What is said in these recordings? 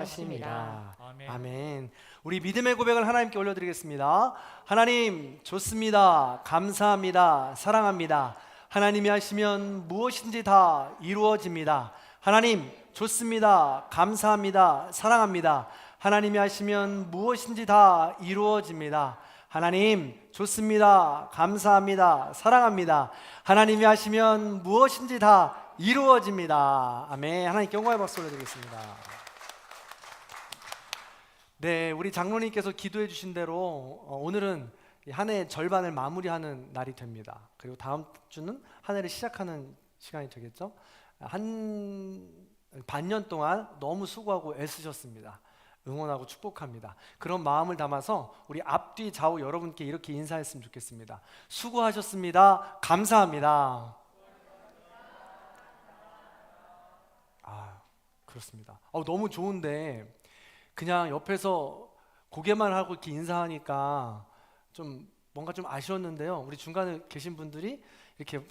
하십니다. 아멘. 아멘. 우리 믿음의 고백을 하나님께 올려드리겠습니다. 하나님 좋습니다. 감사합니다. 사랑합니다. 하나님이 하시면 무엇인지 다 이루어집니다. 하나님 좋습니다. 감사합니다. 사랑합니다. 하나님이 하시면 무엇인지 다 이루어집니다. 하나님 좋습니다. 감사합니다. 사랑합니다. 하나님이 하시면 무엇인지 다 이루어집니다. 아멘. 하나님께 영광의 박수 올려드리겠습니다. 네, 우리 장로님께서 기도해 주신 대로 오늘은 한 해의 절반을 마무리하는 날이 됩니다. 그리고 다음 주는 한 해를 시작하는 시간이 되겠죠. 한 반년 동안 너무 수고하고 애쓰셨습니다. 응원하고 축복합니다. 그런 마음을 담아서 우리 앞뒤 좌우 여러분께 이렇게 인사했으면 좋겠습니다. 수고하셨습니다. 감사합니다. 그렇습니다. 너무 좋은데 그냥 옆에서 고개만 하고 이렇게 인사하니까 좀 뭔가 좀 아쉬웠는데요. 우리 중간에 계신 분들이 이렇게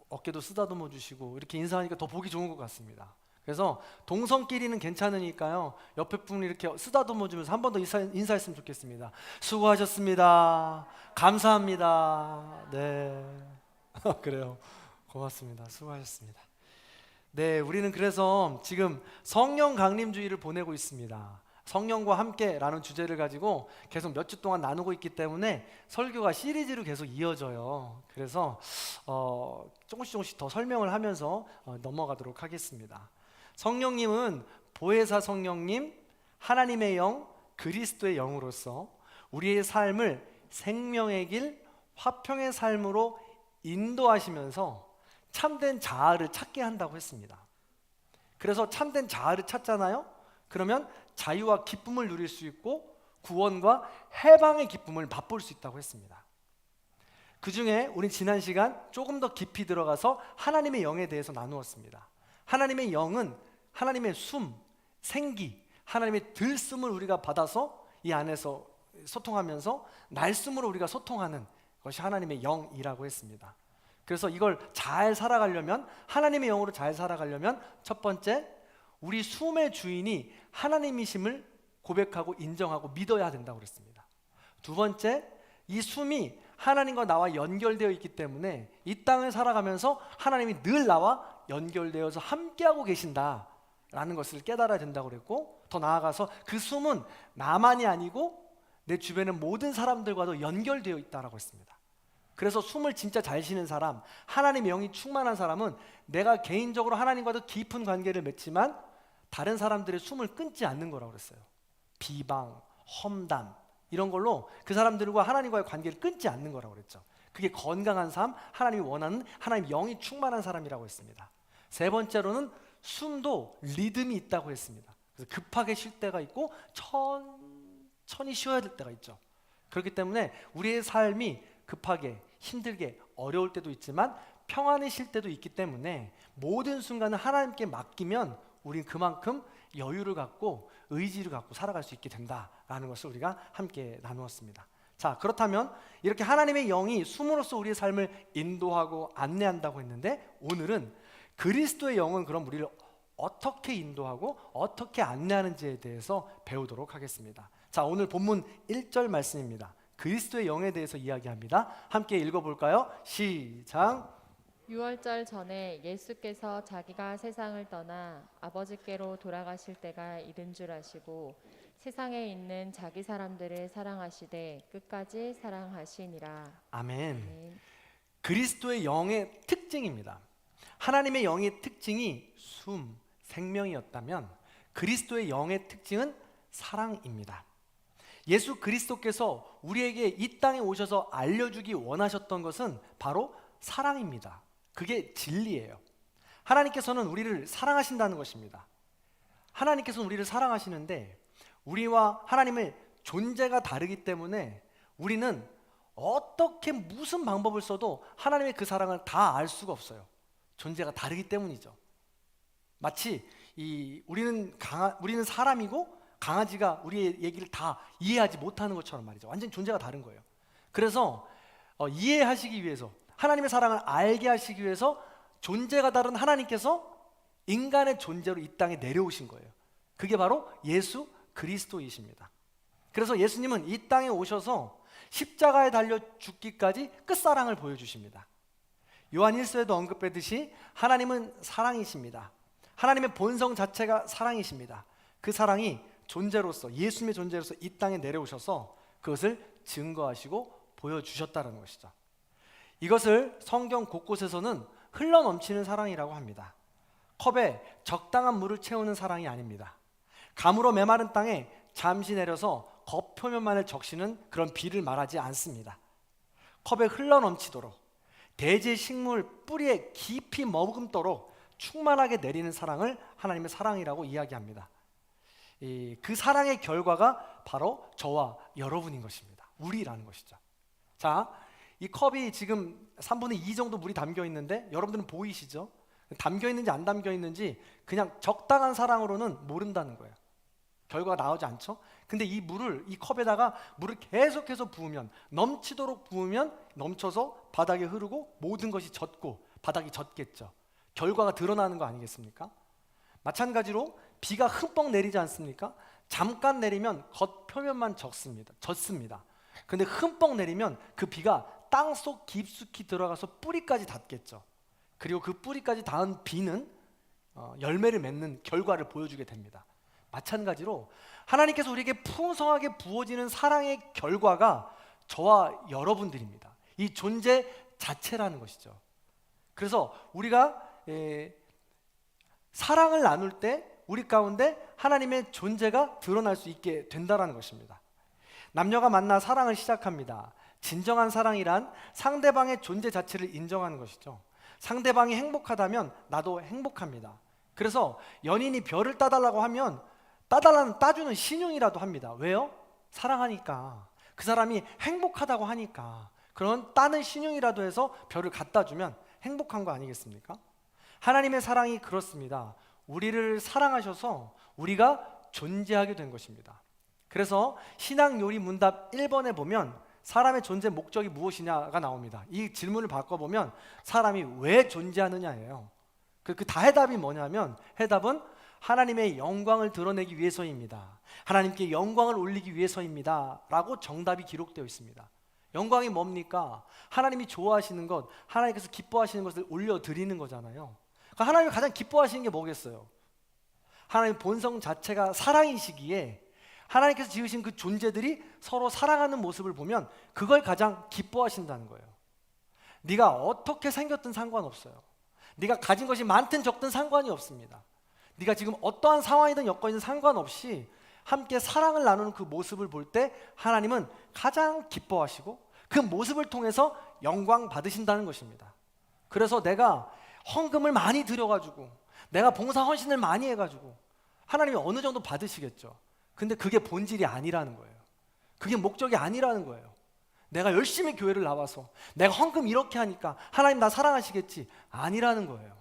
어깨도 쓰다듬어 주시고 이렇게 인사하니까 더 보기 좋은 것 같습니다. 그래서 동성끼리는 괜찮으니까요. 옆에 분이 이렇게 쓰다듬어 주면서 한 번 더 인사했으면 좋겠습니다. 수고하셨습니다. 감사합니다. 네. 그래요. 고맙습니다. 수고하셨습니다. 네, 우리는 그래서 지금 성령 강림주의를 보내고 있습니다. 성령과 함께라는 주제를 가지고 계속 몇 주 동안 나누고 있기 때문에 설교가 시리즈로 계속 이어져요. 그래서 조금씩 더 설명을 하면서 넘어가도록 하겠습니다. 성령님은 보혜사 성령님, 하나님의 영, 그리스도의 영으로서 우리의 삶을 생명의 길, 화평의 삶으로 인도하시면서 참된 자아를 찾게 한다고 했습니다. 그래서 참된 자아를 찾잖아요. 그러면 자유와 기쁨을 누릴 수 있고 구원과 해방의 기쁨을 맛볼 수 있다고 했습니다. 그 중에 우린 지난 시간 조금 더 깊이 들어가서 하나님의 영에 대해서 나누었습니다. 하나님의 영은 하나님의 숨, 생기, 하나님의 들숨을 우리가 받아서 이 안에서 소통하면서 날숨으로 우리가 소통하는 것이 하나님의 영이라고 했습니다. 그래서 이걸 잘 살아가려면, 하나님의 영으로 잘 살아가려면 첫 번째, 우리 숨의 주인이 하나님이심을 고백하고 인정하고 믿어야 된다고 그랬습니다. 두 번째, 이 숨이 하나님과 나와 연결되어 있기 때문에 이 땅을 살아가면서 하나님이 늘 나와 연결되어서 함께하고 계신다라는 것을 깨달아야 된다고 그랬고, 더 나아가서 그 숨은 나만이 아니고 내 주변의 모든 사람들과도 연결되어 있다라고 했습니다. 그래서 숨을 진짜 잘 쉬는 사람, 하나님의 영이 충만한 사람은 내가 개인적으로 하나님과도 깊은 관계를 맺지만 다른 사람들의 숨을 끊지 않는 거라고 그랬어요. 비방, 험담 이런 걸로 그 사람들과 하나님과의 관계를 끊지 않는 거라고 그랬죠. 그게 건강한 삶, 하나님이 원하는 하나님 영이 충만한 사람이라고 했습니다. 세 번째로는 숨도 리듬이 있다고 했습니다. 그래서 급하게 쉴 때가 있고 천천히 쉬어야 될 때가 있죠. 그렇기 때문에 우리의 삶이 급하게, 힘들게, 어려울 때도 있지만 평안히 쉴 때도 있기 때문에 모든 순간을 하나님께 맡기면 우린 그만큼 여유를 갖고 의지를 갖고 살아갈 수 있게 된다라는 것을 우리가 함께 나누었습니다. 자, 그렇다면 이렇게 하나님의 영이 숨으로써 우리의 삶을 인도하고 안내한다고 했는데 오늘은 그리스도의 영은 그럼 우리를 어떻게 인도하고 어떻게 안내하는지에 대해서 배우도록 하겠습니다. 자, 오늘 본문 1절 말씀입니다. 그리스도의 영에 대해서 이야기합니다. 함께 읽어볼까요? 시작. 6월절 전에 예수께서 자기가 세상을 떠나 아버지께로 돌아가실 때가 이른 줄 아시고 세상에 있는 자기 사람들을 사랑하시되 끝까지 사랑하시니라. 아멘. 그리스도의 영의 특징입니다. 하나님의 영의 특징이 숨, 생명이었다면 그리스도의 영의 특징은 사랑입니다. 예수 그리스도께서 우리에게 이 땅에 오셔서 알려주기 원하셨던 것은 바로 사랑입니다. 그게 진리예요. 하나님께서는 우리를 사랑하신다는 것입니다. 하나님께서는 우리를 사랑하시는데 우리와 하나님의 존재가 다르기 때문에 우리는 어떻게 무슨 방법을 써도 하나님의 그 사랑을 다 알 수가 없어요. 존재가 다르기 때문이죠. 마치 우리는 사람이고 강아지가 우리의 얘기를 다 이해하지 못하는 것처럼 말이죠. 완전히 존재가 다른 거예요. 그래서 이해하시기 위해서, 하나님의 사랑을 알게 하시기 위해서 존재가 다른 하나님께서 인간의 존재로 이 땅에 내려오신 거예요. 그게 바로 예수 그리스도이십니다. 그래서 예수님은 이 땅에 오셔서 십자가에 달려 죽기까지 끝사랑을 보여주십니다. 요한 1서에도 언급했듯이 하나님은 사랑이십니다. 하나님의 본성 자체가 사랑이십니다. 그 사랑이 존재로서, 예수님의 존재로서 이 땅에 내려오셔서 그것을 증거하시고 보여주셨다는 것이죠. 이것을 성경 곳곳에서는 흘러넘치는 사랑이라고 합니다. 컵에 적당한 물을 채우는 사랑이 아닙니다. 가물어 메마른 땅에 잠시 내려서 겉표면만을 적시는 그런 비를 말하지 않습니다. 컵에 흘러넘치도록 대지 식물 뿌리에 깊이 머금도록 충만하게 내리는 사랑을 하나님의 사랑이라고 이야기합니다. 그 사랑의 결과가 바로 저와 여러분인 것입니다. 우리라는 것이죠. 자, 이 컵이 지금 3분의 2 정도 물이 담겨 있는데 여러분들은 보이시죠? 담겨 있는지 안 담겨 있는지 그냥 적당한 사랑으로는 모른다는 거예요. 결과가 나오지 않죠? 근데 이 컵에다가 물을 계속해서 부으면, 넘치도록 부으면 넘쳐서 바닥에 흐르고 모든 것이 젖고 바닥이 젖겠죠. 결과가 드러나는 거 아니겠습니까? 마찬가지로 비가 흠뻑 내리지 않습니까? 잠깐 내리면 겉표면만 젖습니다. 근데 흠뻑 내리면 그 비가 땅속 깊숙이 들어가서 뿌리까지 닿겠죠. 그리고 그 뿌리까지 닿은 비는 열매를 맺는 결과를 보여주게 됩니다. 마찬가지로 하나님께서 우리에게 풍성하게 부어지는 사랑의 결과가 저와 여러분들입니다. 이 존재 자체라는 것이죠. 그래서 우리가 사랑을 나눌 때 우리 가운데 하나님의 존재가 드러날 수 있게 된다는 것입니다. 남녀가 만나 사랑을 시작합니다. 진정한 사랑이란 상대방의 존재 자체를 인정하는 것이죠. 상대방이 행복하다면 나도 행복합니다. 그래서 연인이 별을 따달라고 하면 따주는 신용이라도 합니다. 왜요? 사랑하니까. 그 사람이 행복하다고 하니까. 그런 따는 신용이라도 해서 별을 갖다 주면 행복한 거 아니겠습니까? 하나님의 사랑이 그렇습니다. 우리를 사랑하셔서 우리가 존재하게 된 것입니다. 그래서 신앙요리 문답 1번에 보면 사람의 존재 목적이 무엇이냐가 나옵니다. 이 질문을 바꿔보면 사람이 왜 존재하느냐예요. 그 다해답이 뭐냐면 해답은 하나님의 영광을 드러내기 위해서입니다. 하나님께 영광을 올리기 위해서입니다. 라고 정답이 기록되어 있습니다. 영광이 뭡니까? 하나님이 좋아하시는 것, 하나님께서 기뻐하시는 것을 올려드리는 거잖아요. 그러니까 하나님이 가장 기뻐하시는 게 뭐겠어요? 하나님 본성 자체가 사랑이시기에 하나님께서 지으신 그 존재들이 서로 사랑하는 모습을 보면 그걸 가장 기뻐하신다는 거예요. 네가 어떻게 생겼든 상관없어요. 네가 가진 것이 많든 적든 상관이 없습니다. 네가 지금 어떠한 상황이든 여건이든 상관없이 함께 사랑을 나누는 그 모습을 볼 때 하나님은 가장 기뻐하시고 그 모습을 통해서 영광 받으신다는 것입니다. 그래서 내가 헌금을 많이 드려가지고 내가 봉사 헌신을 많이 해가지고 하나님이 어느 정도 받으시겠죠. 근데 그게 본질이 아니라는 거예요. 그게 목적이 아니라는 거예요. 내가 열심히 교회를 나와서 내가 헌금 이렇게 하니까 하나님 나 사랑하시겠지. 아니라는 거예요.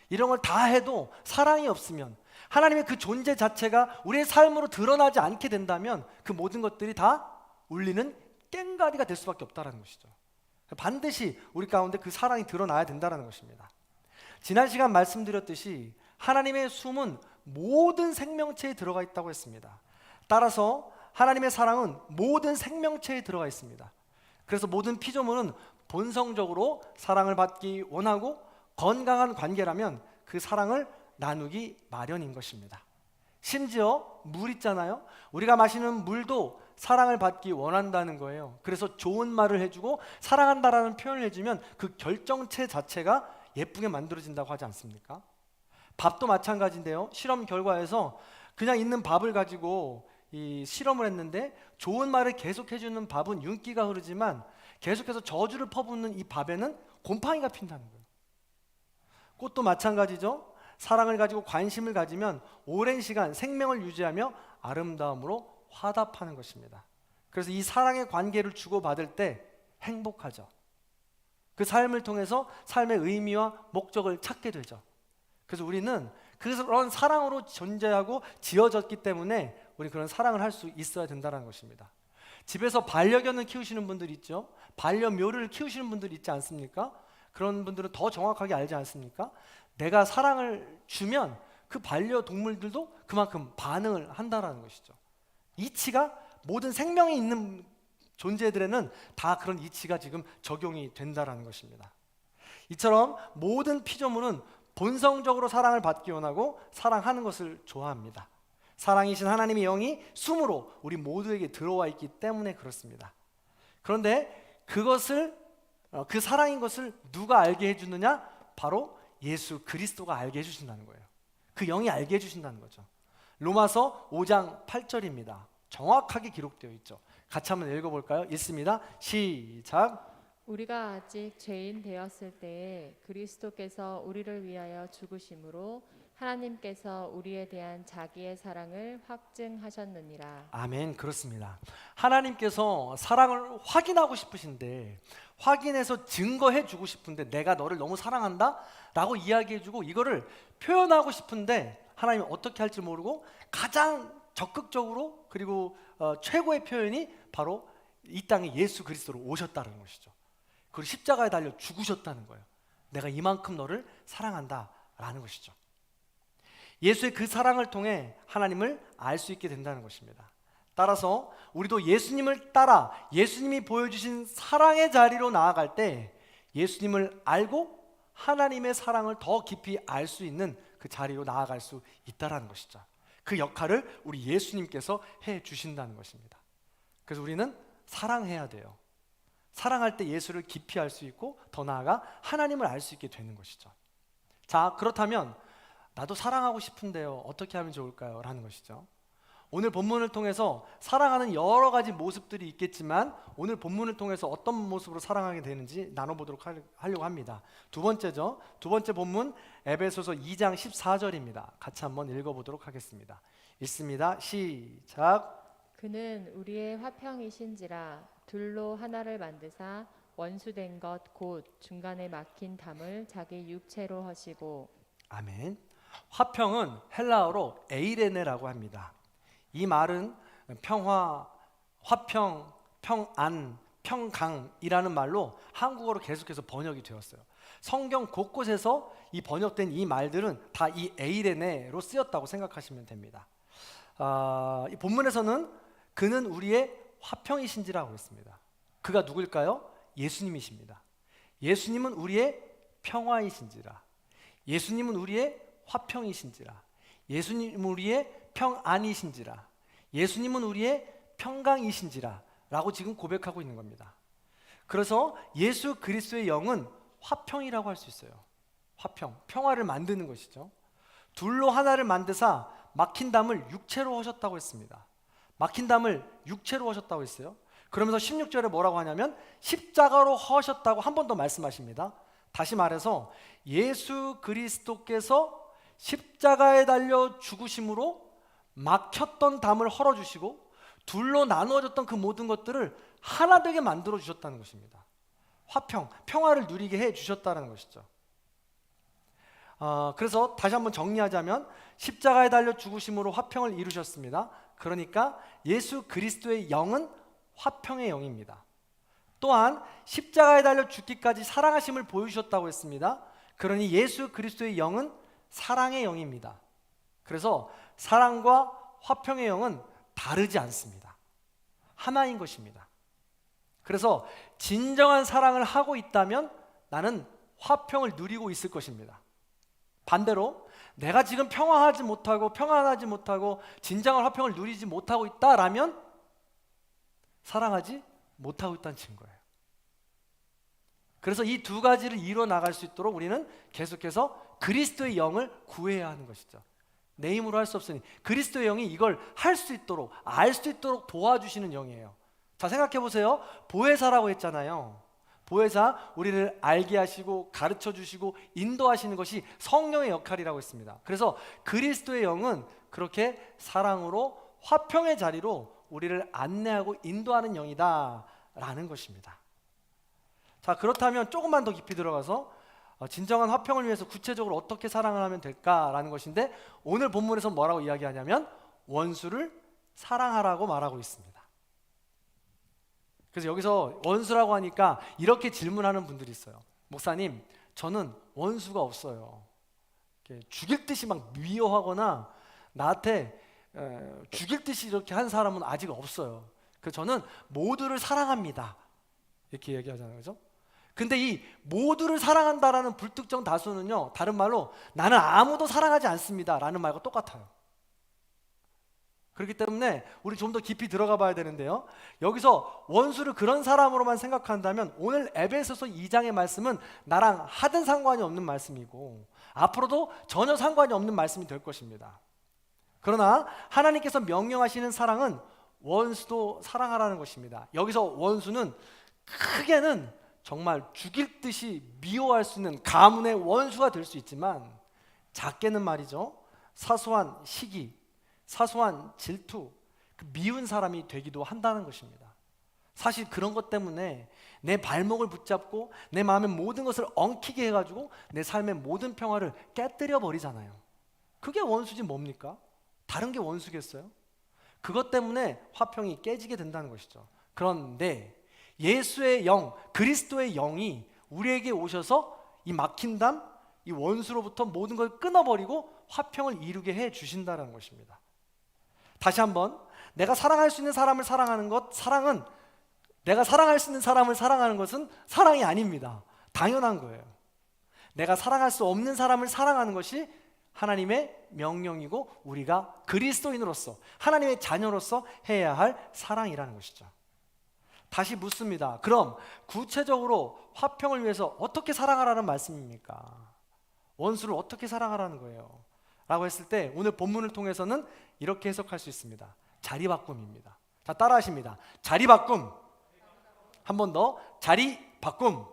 이런 걸 다 해도 사랑이 없으면 하나님의 그 존재 자체가 우리의 삶으로 드러나지 않게 된다면 그 모든 것들이 다 울리는 꽹과리가 될 수밖에 없다는 것이죠. 반드시 우리 가운데 그 사랑이 드러나야 된다는 것입니다. 지난 시간 말씀드렸듯이 하나님의 숨은 모든 생명체에 들어가 있다고 했습니다. 따라서 하나님의 사랑은 모든 생명체에 들어가 있습니다. 그래서 모든 피조물은 본성적으로 사랑을 받기 원하고 건강한 관계라면 그 사랑을 나누기 마련인 것입니다. 심지어 물 있잖아요. 우리가 마시는 물도 사랑을 받기 원한다는 거예요. 그래서 좋은 말을 해주고 사랑한다라는 표현을 해주면 그 결정체 자체가 예쁘게 만들어진다고 하지 않습니까? 밥도 마찬가지인데요. 실험 결과에서 그냥 있는 밥을 가지고 이 실험을 했는데 좋은 말을 계속 해주는 밥은 윤기가 흐르지만 계속해서 저주를 퍼붓는 이 밥에는 곰팡이가 핀다는 거예요. 꽃도 마찬가지죠. 사랑을 가지고 관심을 가지면 오랜 시간 생명을 유지하며 아름다움으로 화답하는 것입니다. 그래서 이 사랑의 관계를 주고받을 때 행복하죠. 그 삶을 통해서 삶의 의미와 목적을 찾게 되죠. 그래서 우리는 그런 사랑으로 존재하고 지어졌기 때문에 우리 그런 사랑을 할 수 있어야 된다는 것입니다. 집에서 반려견을 키우시는 분들 있죠. 반려묘를 키우시는 분들 있지 않습니까? 그런 분들은 더 정확하게 알지 않습니까? 내가 사랑을 주면 그 반려동물들도 그만큼 반응을 한다라는 것이죠. 이치가 모든 생명이 있는 존재들에는 다 그런 이치가 지금 적용이 된다라는 것입니다. 이처럼 모든 피조물은 본성적으로 사랑을 받기 원하고 사랑하는 것을 좋아합니다. 사랑이신 하나님의 영이 숨으로 우리 모두에게 들어와 있기 때문에 그렇습니다. 그런데 그 사랑인 것을 누가 알게 해주느냐? 바로 예수 그리스도가 알게 해주신다는 거예요. 그 영이 알게 해주신다는 거죠. 로마서 5장 8절입니다. 정확하게 기록되어 있죠. 같이 한번 읽어볼까요? 읽습니다. 시작. 우리가 아직 죄인 되었을 때에 그리스도께서 우리를 위하여 죽으심으로 하나님께서 우리에 대한 자기의 사랑을 확증하셨느니라. 아멘. 그렇습니다. 하나님께서 사랑을 확인하고 싶으신데, 확인해서 증거해 주고 싶은데, 내가 너를 너무 사랑한다 라고 이야기해 주고 이거를 표현하고 싶은데 하나님이 어떻게 할지 모르고 가장 적극적으로 그리고 최고의 표현이 바로 이 땅에 예수 그리스도로 오셨다는 것이죠. 그리고 십자가에 달려 죽으셨다는 거예요. 내가 이만큼 너를 사랑한다 라는 것이죠. 예수의 그 사랑을 통해 하나님을 알 수 있게 된다는 것입니다. 따라서 우리도 예수님을 따라 예수님이 보여주신 사랑의 자리로 나아갈 때 예수님을 알고 하나님의 사랑을 더 깊이 알 수 있는 그 자리로 나아갈 수 있다는 것이죠. 그 역할을 우리 예수님께서 해 주신다는 것입니다. 그래서 우리는 사랑해야 돼요. 사랑할 때 예수를 깊이 알 수 있고 더 나아가 하나님을 알 수 있게 되는 것이죠. 자, 그렇다면 나도 사랑하고 싶은데요, 어떻게 하면 좋을까요? 라는 것이죠. 오늘 본문을 통해서 사랑하는 여러 가지 모습들이 있겠지만 오늘 본문을 통해서 어떤 모습으로 사랑하게 되는지 나눠보도록 하려고 합니다. 두 번째죠. 두 번째 본문 에베소서 2장 14절입니다. 같이 한번 읽어보도록 하겠습니다. 읽습니다. 시작. 그는 우리의 화평이신지라 둘로 하나를 만드사 원수된 것 곧 중간에 막힌 담을 자기 육체로 하시고. 아멘. 화평은 헬라어로 에이레네라고 합니다. 이 말은 평화, 화평, 평안, 평강이라는 말로 한국어로 계속해서 번역이 되었어요. 성경 곳곳에서 이 번역된 이 말들은 다 이 에이레네로 쓰였다고 생각하시면 됩니다. 이 본문에서는 그는 우리의 화평이신지라고 했습니다. 그가 누구일까요? 예수님이십니다. 예수님은 우리의 평화이신지라. 예수님은 우리의 화평이신지라. 예수님은 우리의 평안이신지라. 예수님은 우리의 평강이신지라 라고 지금 고백하고 있는 겁니다. 그래서 예수 그리스도의 영은 화평이라고 할 수 있어요. 화평, 평화를 만드는 것이죠. 둘로 하나를 만드사 막힌 담을 육체로 하셨다고 했습니다. 막힌 담을 육체로 하셨다고 했어요. 그러면서 16절에 뭐라고 하냐면 십자가로 하셨다고 한 번 더 말씀하십니다. 다시 말해서 예수 그리스도께서 십자가에 달려 죽으심으로 막혔던 담을 헐어주시고 둘로 나누어졌던 그 모든 것들을 하나 되게 만들어 주셨다는 것입니다. 화평, 평화를 누리게 해 주셨다는 것이죠. 그래서 다시 한번 정리하자면 십자가에 달려 죽으심으로 화평을 이루셨습니다. 그러니까 예수 그리스도의 영은 화평의 영입니다. 또한 십자가에 달려 죽기까지 사랑하심을 보여주셨다고 했습니다. 그러니 예수 그리스도의 영은 사랑의 영입니다. 그래서 사랑과 화평의 영은 다르지 않습니다. 하나인 것입니다. 그래서 진정한 사랑을 하고 있다면 나는 화평을 누리고 있을 것입니다. 반대로 내가 지금 평화하지 못하고 평안하지 못하고 진정한 화평을 누리지 못하고 있다라면 사랑하지 못하고 있다는 증거예요. 그래서 이 두 가지를 이뤄 나갈 수 있도록 우리는 계속해서 그리스도의 영을 구해야 하는 것이죠. 내 힘으로 할 수 없으니 그리스도의 영이 이걸 할 수 있도록 알 수 있도록 도와주시는 영이에요. 자, 생각해 보세요. 보혜사라고 했잖아요. 보혜사, 우리를 알게 하시고 가르쳐 주시고 인도하시는 것이 성령의 역할이라고 했습니다. 그래서 그리스도의 영은 그렇게 사랑으로 화평의 자리로 우리를 안내하고 인도하는 영이다 라는 것입니다. 자, 그렇다면 조금만 더 깊이 들어가서 진정한 화평을 위해서 구체적으로 어떻게 사랑을 하면 될까라는 것인데 오늘 본문에서 뭐라고 이야기하냐면 원수를 사랑하라고 말하고 있습니다. 그래서 여기서 원수라고 하니까 이렇게 질문하는 분들이 있어요. 목사님, 저는 원수가 없어요. 이렇게 죽일 듯이 막 미워하거나 나한테 죽일 듯이 이렇게 한 사람은 아직 없어요. 그래서 저는 모두를 사랑합니다. 이렇게 얘기하잖아요. 그죠? 근데 이 모두를 사랑한다라는 불특정 다수는요, 다른 말로 나는 아무도 사랑하지 않습니다 라는 말과 똑같아요. 그렇기 때문에 우리 좀 더 깊이 들어가 봐야 되는데요, 여기서 원수를 그런 사람으로만 생각한다면 오늘 에베소서 2장의 말씀은 나랑 하등 상관이 없는 말씀이고 앞으로도 전혀 상관이 없는 말씀이 될 것입니다. 그러나 하나님께서 명령하시는 사랑은 원수도 사랑하라는 것입니다. 여기서 원수는 크게는 정말 죽일 듯이 미워할 수 있는 가문의 원수가 될 수 있지만, 작게는 말이죠, 사소한 시기, 사소한 질투, 그 미운 사람이 되기도 한다는 것입니다. 사실 그런 것 때문에 내 발목을 붙잡고 내 마음의 모든 것을 엉키게 해가지고 내 삶의 모든 평화를 깨뜨려 버리잖아요. 그게 원수지 뭡니까? 다른 게 원수겠어요? 그것 때문에 화평이 깨지게 된다는 것이죠. 그런데 예수의 영, 그리스도의 영이 우리에게 오셔서 이 막힌 담, 이 원수로부터 모든 걸 끊어버리고 화평을 이루게 해 주신다는 것입니다. 다시 한번, 내가 사랑할 수 있는 사람을 사랑하는 것, 사랑은 내가 사랑할 수 있는 사람을 사랑하는 것은 사랑이 아닙니다. 당연한 거예요. 내가 사랑할 수 없는 사람을 사랑하는 것이 하나님의 명령이고 우리가 그리스도인으로서 하나님의 자녀로서 해야 할 사랑이라는 것이죠. 다시 묻습니다. 그럼 구체적으로 화평을 위해서 어떻게 사랑하라는 말씀입니까? 원수를 어떻게 사랑하라는 거예요? 라고 했을 때 오늘 본문을 통해서는 이렇게 해석할 수 있습니다. 자리바꿈입니다. 자, 따라하십니다. 자리바꿈. 한 번 더. 자리바꿈.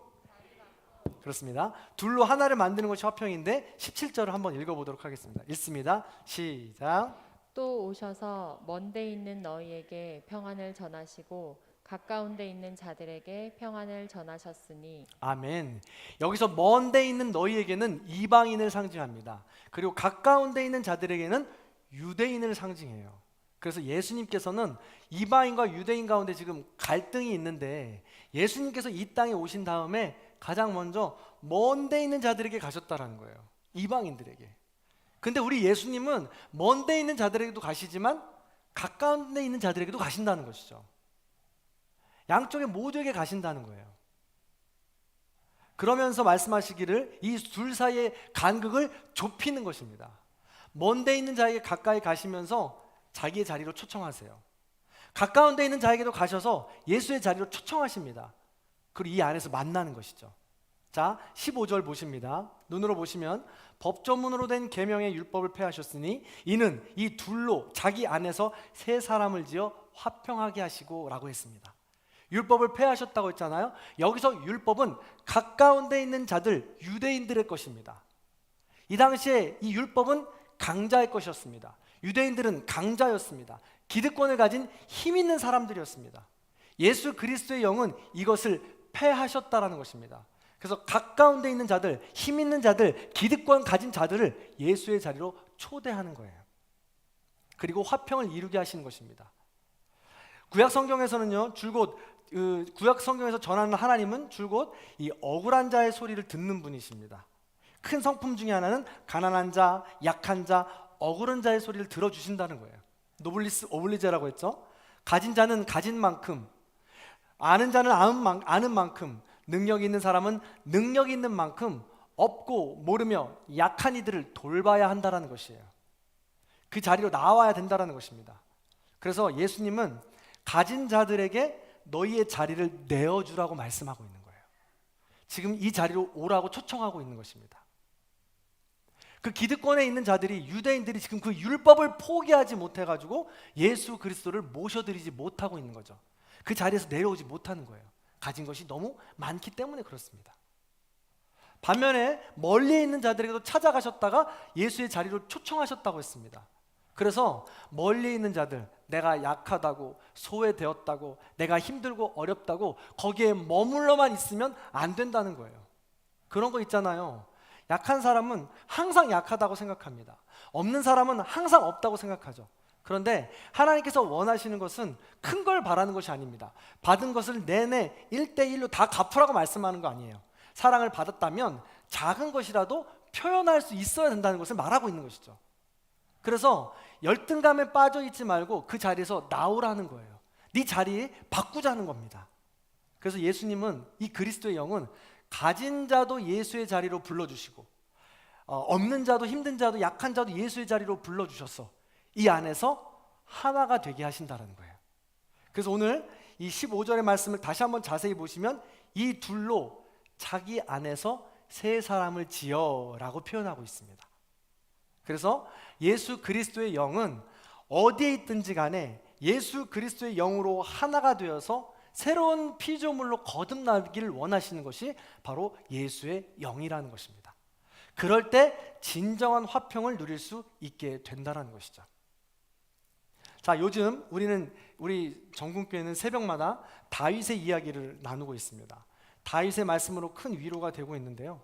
그렇습니다. 둘로 하나를 만드는 것이 화평인데 17절을 한번 읽어보도록 하겠습니다. 읽습니다. 시작. 또 오셔서 먼 데 있는 너희에게 평안을 전하시고 가까운 데 있는 자들에게 평안을 전하셨으니. 아멘. 여기서 먼 데 있는 너희에게는 이방인을 상징합니다. 그리고 가까운 데 있는 자들에게는 유대인을 상징해요. 그래서 예수님께서는 이방인과 유대인 가운데 지금 갈등이 있는데 예수님께서 이 땅에 오신 다음에 가장 먼저 먼 데 있는 자들에게 가셨다라는 거예요. 이방인들에게. 근데 우리 예수님은 먼 데 있는 자들에게도 가시지만 가까운 데 있는 자들에게도 가신다는 것이죠. 양쪽에 모두에게 가신다는 거예요. 그러면서 말씀하시기를 이 둘 사이의 간극을 좁히는 것입니다. 먼 데 있는 자에게 가까이 가시면서 자기의 자리로 초청하세요. 가까운 데 있는 자에게도 가셔서 예수의 자리로 초청하십니다. 그리고 이 안에서 만나는 것이죠. 자, 15절 보십니다. 눈으로 보시면 법조문으로 된 계명의 율법을 폐하셨으니 이는 이 둘로 자기 안에서 새 사람을 지어 화평하게 하시고 라고 했습니다. 율법을 폐하셨다고 했잖아요. 여기서 율법은 가까운 데 있는 자들, 유대인들의 것입니다. 이 당시에 이 율법은 강자의 것이었습니다. 유대인들은 강자였습니다. 기득권을 가진 힘 있는 사람들이었습니다. 예수 그리스도의 영은 이것을 폐하셨다라는 것입니다. 그래서 가까운 데 있는 자들, 힘 있는 자들, 기득권 가진 자들을 예수의 자리로 초대하는 거예요. 그리고 화평을 이루게 하시는 것입니다. 구약 성경에서는요, 줄곧 구약 성경에서 전하는 하나님은 줄곧 이 억울한 자의 소리를 듣는 분이십니다. 큰 성품 중에 하나는 가난한 자, 약한 자, 억울한 자의 소리를 들어주신다는 거예요. 노블리스 오블리제라고 했죠. 가진 자는 가진 만큼, 아는 자는 아는 만큼, 능력 있는 사람은 능력 있는 만큼 없고 모르며 약한 이들을 돌봐야 한다는 것이에요. 그 자리로 나와야 된다는 것입니다. 그래서 예수님은 가진 자들에게 너희의 자리를 내어주라고 말씀하고 있는 거예요. 지금 이 자리로 오라고 초청하고 있는 것입니다. 그 기득권에 있는 자들이, 유대인들이 지금 그 율법을 포기하지 못해가지고 예수 그리스도를 모셔드리지 못하고 있는 거죠. 그 자리에서 내려오지 못하는 거예요. 가진 것이 너무 많기 때문에 그렇습니다. 반면에 멀리 있는 자들에게도 찾아가셨다가 예수의 자리로 초청하셨다고 했습니다. 그래서 멀리 있는 자들, 내가 약하다고, 소외되었다고, 내가 힘들고 어렵다고 거기에 머물러만 있으면 안 된다는 거예요. 그런 거 있잖아요. 약한 사람은 항상 약하다고 생각합니다. 없는 사람은 항상 없다고 생각하죠. 그런데 하나님께서 원하시는 것은 큰 걸 바라는 것이 아닙니다. 받은 것을 내내 1대1로 다 갚으라고 말씀하는 거 아니에요. 사랑을 받았다면 작은 것이라도 표현할 수 있어야 된다는 것을 말하고 있는 것이죠. 그래서 열등감에 빠져 있지 말고 그 자리에서 나오라는 거예요. 네 자리에 바꾸자는 겁니다. 그래서 예수님은, 이 그리스도의 영은 가진 자도 예수의 자리로 불러주시고 없는 자도 힘든 자도 약한 자도 예수의 자리로 불러주셔서 이 안에서 하나가 되게 하신다는 거예요. 그래서 오늘 이 15절의 말씀을 다시 한번 자세히 보시면 이 둘로 자기 안에서 새 사람을 지어라고 표현하고 있습니다. 그래서 예수 그리스도의 영은 어디에 있든지 간에 예수 그리스도의 영으로 하나가 되어서 새로운 피조물로 거듭나기를 원하시는 것이 바로 예수의 영이라는 것입니다. 그럴 때 진정한 화평을 누릴 수 있게 된다는 것이죠. 자, 요즘 우리 정궁교회는 새벽마다 다윗의 이야기를 나누고 있습니다. 다윗의 말씀으로 큰 위로가 되고 있는데요.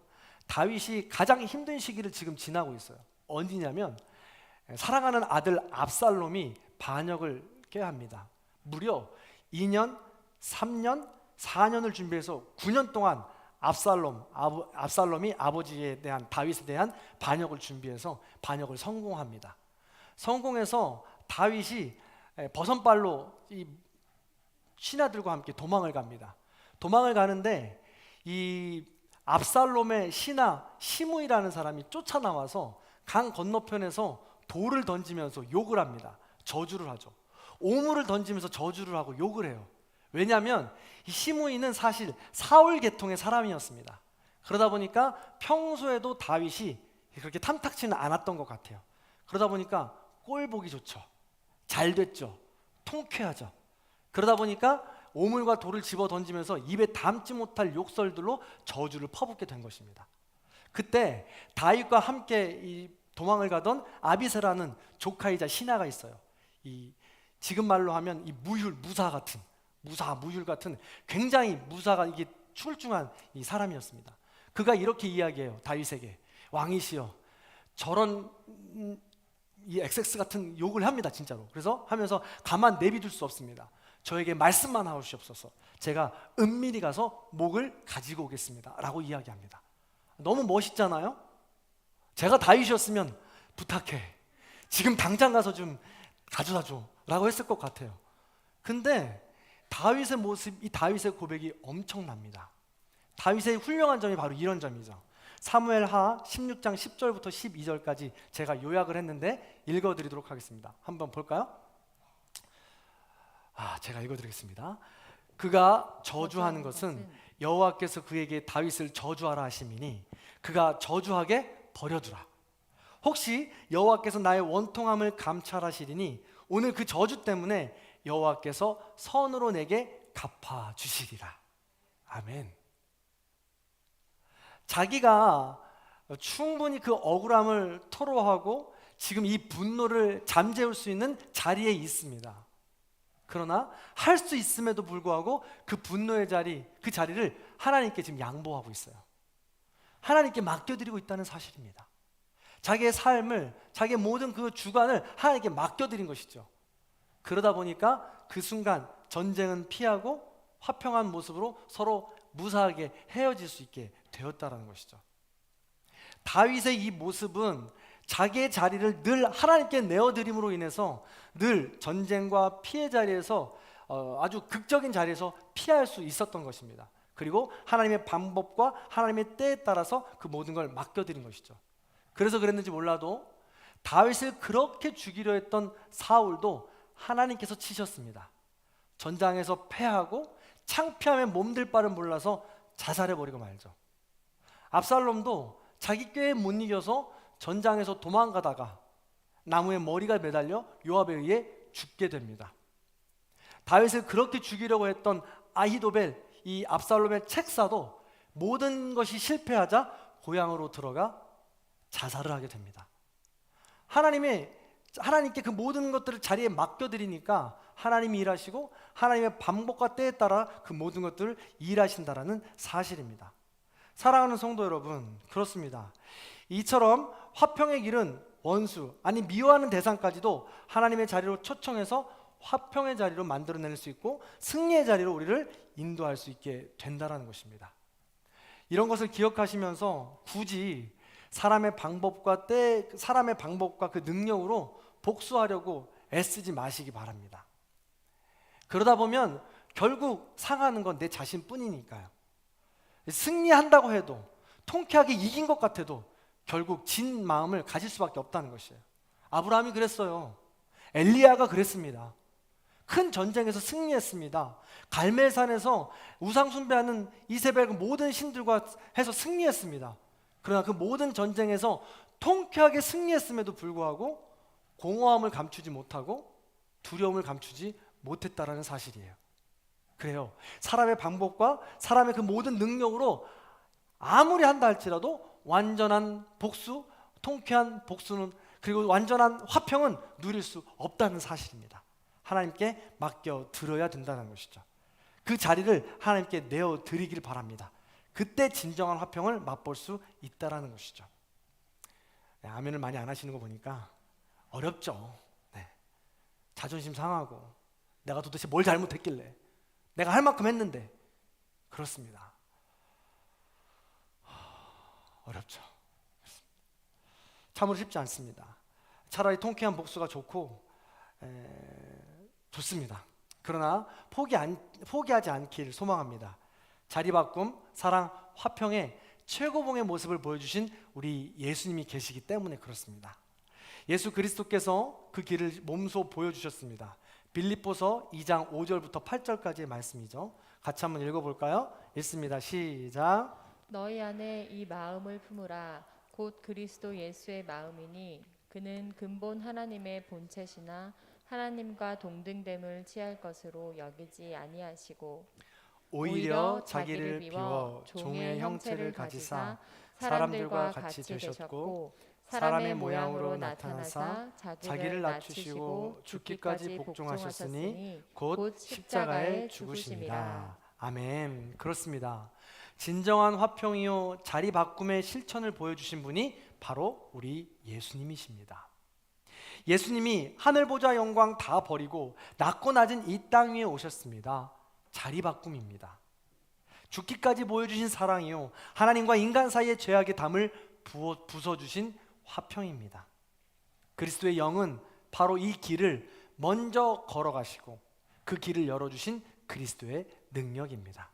다윗이 가장 힘든 시기를 지금 지나고 있어요. 어디냐면 사랑하는 아들 압살롬이 반역을 꾀야 합니다. 무려 2년, 3년, 4년을 준비해서 9년 동안 압살롬이 아버지에 대한, 다윗에 대한 반역을 준비해서 반역을 성공합니다. 성공해서 다윗이 버선발로 이 신하들과 함께 도망을 갑니다. 도망을 가는데 이 압살롬의 신하 시므이라는 사람이 쫓아나와서 강 건너편에서 돌을 던지면서 욕을 합니다. 저주를 하죠. 오물을 던지면서 저주를 하고 욕을 해요. 왜냐하면 이 시므이는 사실 사울 계통의 사람이었습니다. 그러다 보니까 평소에도 다윗이 그렇게 탐탁치는 않았던 것 같아요. 그러다 보니까 꼴 보기 좋죠. 잘 됐죠. 통쾌하죠. 그러다 보니까 오물과 돌을 집어 던지면서 입에 담지 못할 욕설들로 저주를 퍼붓게 된 것입니다. 그때 다윗과 함께 이 도망을 가던 아비새라는 조카이자 신하가 있어요. 이 지금 말로 하면 이 무사 같은 굉장히 무사가 이게 출중한 이 사람이었습니다. 그가 이렇게 이야기해요. 다윗에게, 왕이시여, 저런 이 XX 같은 욕을 합니다, 진짜로. 그래서 하면서 가만 내비둘 수 없습니다. 저에게 말씀만 하시옵소서. 제가 은밀히 가서 목을 가지고 오겠습니다 라고 이야기합니다. 너무 멋있잖아요. 제가 다윗이었으면 부탁해, 지금 당장 가서 좀 가져다 줘 라고 했을 것 같아요. 근데 다윗의 모습, 이 다윗의 고백이 엄청납니다. 다윗의 훌륭한 점이 바로 이런 점이죠. 사무엘하 16장 10절부터 12절까지 제가 요약을 했는데 읽어드리도록 하겠습니다. 한번 볼까요? 제가 읽어드리겠습니다. 그가 저주하는 것은 여호와께서 그에게 다윗을 저주하라 하심이니 그가 저주하게 버려두라. 혹시 여호와께서 나의 원통함을 감찰하시리니 오늘 그 저주 때문에 여호와께서 선으로 내게 갚아주시리라. 아멘. 자기가 충분히 그 억울함을 토로하고 지금 이 분노를 잠재울 수 있는 자리에 있습니다. 그러나 할 수 있음에도 불구하고 그 분노의 자리, 그 자리를 하나님께 지금 양보하고 있어요. 하나님께 맡겨드리고 있다는 사실입니다. 자기의 삶을, 자기의 모든 그 주관을 하나님께 맡겨드린 것이죠. 그러다 보니까 그 순간 전쟁은 피하고 화평한 모습으로 서로 무사하게 헤어질 수 있게 되었다는 것이죠. 다윗의 이 모습은 자기의 자리를 늘 하나님께 내어드림으로 인해서 늘 전쟁과 피해 자리에서 아주 극적인 자리에서 피할 수 있었던 것입니다. 그리고 하나님의 방법과 하나님의 때에 따라서 그 모든 걸 맡겨드린 것이죠. 그래서 그랬는지 몰라도 다윗을 그렇게 죽이려 했던 사울도 하나님께서 치셨습니다. 전장에서 패하고 창피함에 몸들 바를 몰라서 자살해버리고 말죠. 압살롬도 자기 꾀에 못 이겨서 전장에서 도망가다가 나무에 머리가 매달려 요압에 의해 죽게 됩니다. 다윗을 그렇게 죽이려고 했던 아히도벨, 이 압살롬의 책사도 모든 것이 실패하자 고향으로 들어가 자살을 하게 됩니다. 하나님께 그 모든 것들을 자리에 맡겨드리니까 하나님이 일하시고 하나님의 방법과 때에 따라 그 모든 것들을 일하신다라는 사실입니다. 사랑하는 성도 여러분, 그렇습니다. 이처럼 화평의 길은 원수, 아니 미워하는 대상까지도 하나님의 자리로 초청해서 화평의 자리로 만들어낼 수 있고 승리의 자리로 우리를 인도할 수 있게 된다는 것입니다. 이런 것을 기억하시면서 굳이 사람의 방법과 그 능력으로 복수하려고 애쓰지 마시기 바랍니다. 그러다 보면 결국 상하는 건 내 자신뿐이니까요. 승리한다고 해도, 통쾌하게 이긴 것 같아도 결국 진 마음을 가질 수밖에 없다는 것이에요. 아브라함이 그랬어요. 엘리야가 그랬습니다. 큰 전쟁에서 승리했습니다. 갈멜산에서 우상 숭배하는 이세벨 모든 신들과 해서 승리했습니다. 그러나 그 모든 전쟁에서 통쾌하게 승리했음에도 불구하고 공허함을 감추지 못하고 두려움을 감추지 못했다라는 사실이에요. 그래요. 사람의 방법과 사람의 그 모든 능력으로 아무리 한다 할지라도 완전한 복수, 통쾌한 복수는, 그리고 완전한 화평은 누릴 수 없다는 사실입니다. 하나님께 맡겨 드려야 된다는 것이죠. 그 자리를 하나님께 내어 드리길 바랍니다. 그때 진정한 화평을 맛볼 수 있다라는 것이죠. 네, 아멘을 많이 안 하시는 거 보니까 어렵죠. 네. 자존심 상하고 내가 도대체 뭘 잘못했길래, 내가 할 만큼 했는데. 그렇습니다. 어렵죠. 참으로 쉽지 않습니다. 차라리 통쾌한 복수가 좋습니다. 그러나 포기하지 않길 소망합니다. 자리바꿈, 사랑, 화평의 최고봉의 모습을 보여주신 우리 예수님이 계시기 때문에 그렇습니다. 예수 그리스도께서 그 길을 몸소 보여주셨습니다. 빌립보서 2장 5절부터 8절까지의 말씀이죠. 같이 한번 읽어볼까요? 읽습니다. 시작. 너희 안에 이 마음을 품으라. 곧 그리스도 예수의 마음이니 그는 근본 하나님의 본체시나 하나님과 동등됨을 취할 것으로 여기지 아니하시고 오히려 자기를 비워 종의 형체를 가지사 사람들과 같이 되셨고 사람의 모양으로 나타나사 자기를 낮추시고 죽기까지 복종하셨으니 곧 십자가에 죽으심이라. 아멘. 그렇습니다. 진정한 화평이요 자리 바꿈의 실천을 보여주신 분이 바로 우리 예수님이십니다. 예수님이 하늘 보좌 영광 다 버리고 낮고 낮은 이 땅 위에 오셨습니다. 자리 바꿈입니다. 죽기까지 보여주신 사랑이요 하나님과 인간 사이의 죄악의 담을 부숴주신 화평입니다. 그리스도의 영은 바로 이 길을 먼저 걸어가시고 그 길을 열어주신 그리스도의 능력입니다.